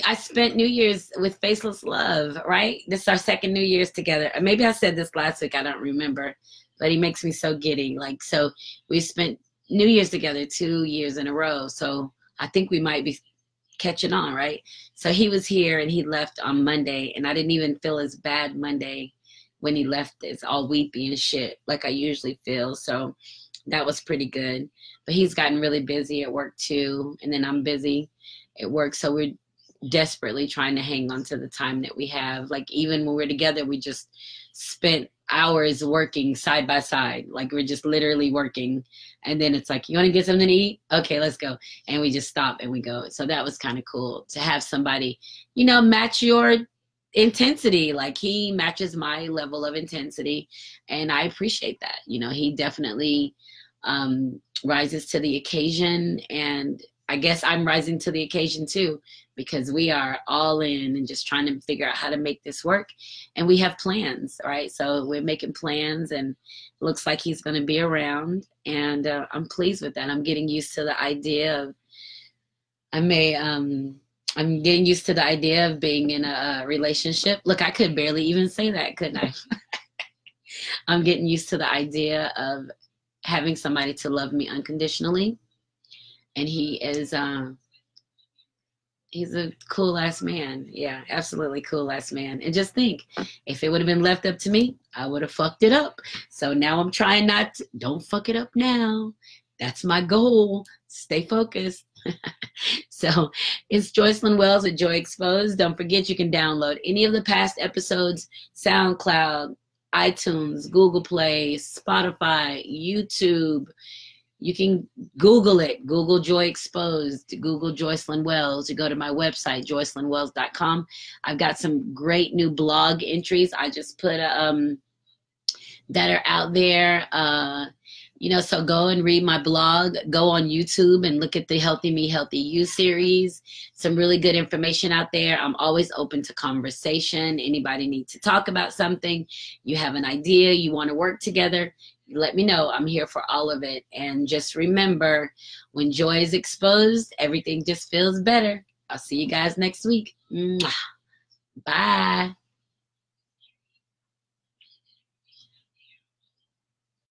I spent New Year's with Faceless Love, right? This is our second New Year's together. Maybe I said this last week. I don't remember. But he makes me so giddy. Like, so we spent New Year's together 2 years in a row. So I think we might be catching on, right? So he was here and he left on Monday, and I didn't even feel as bad Monday when he left. It's all weepy and shit like I usually feel. So that was pretty good. But he's gotten really busy at work too, and then I'm busy at work. So we're desperately trying to hang on to the time that we have. Like, even when we're together, we just spent hours working side by side. Like, we're just literally working, and then it's like, you want to get something to eat? Okay, let's go. And we just stop and we go. So that was kind of cool to have somebody, you know, match your intensity. Like, he matches my level of intensity, and I appreciate that. You know, he definitely rises to the occasion, and I guess I'm rising to the occasion too, because we are all in and just trying to figure out how to make this work. And we have plans, right? So we're making plans, and it looks like he's going to be around, and I'm pleased with that. I'm getting used to the idea of, I'm getting used to the idea of being in a relationship. Look, I could barely even say that, couldn't I? I'm getting used to the idea of having somebody to love me unconditionally. And he is, he's a cool ass man. Yeah, absolutely cool ass man. And just think, if it would have been left up to me, I would have fucked it up. So now I'm trying not to, don't fuck it up now. That's my goal. Stay focused. So it's Joycelyn Wells at Joy Exposed. Don't forget, you can download any of the past episodes, SoundCloud, iTunes, Google Play, Spotify, YouTube. You can Google it. Google Joy Exposed. Google Joycelyn Wells. You go to my website, joycelynwells.com. I've got some great new blog entries I just put that are out there. You know, so go and read my blog. Go on YouTube and look at the Healthy Me, Healthy You series. Some really good information out there. I'm always open to conversation. Anybody need to talk about something, you have an idea, you want to work together, let me know. I'm here for all of it. And just remember, when joy is exposed, everything just feels better. I'll see you guys next week. Mwah. Bye.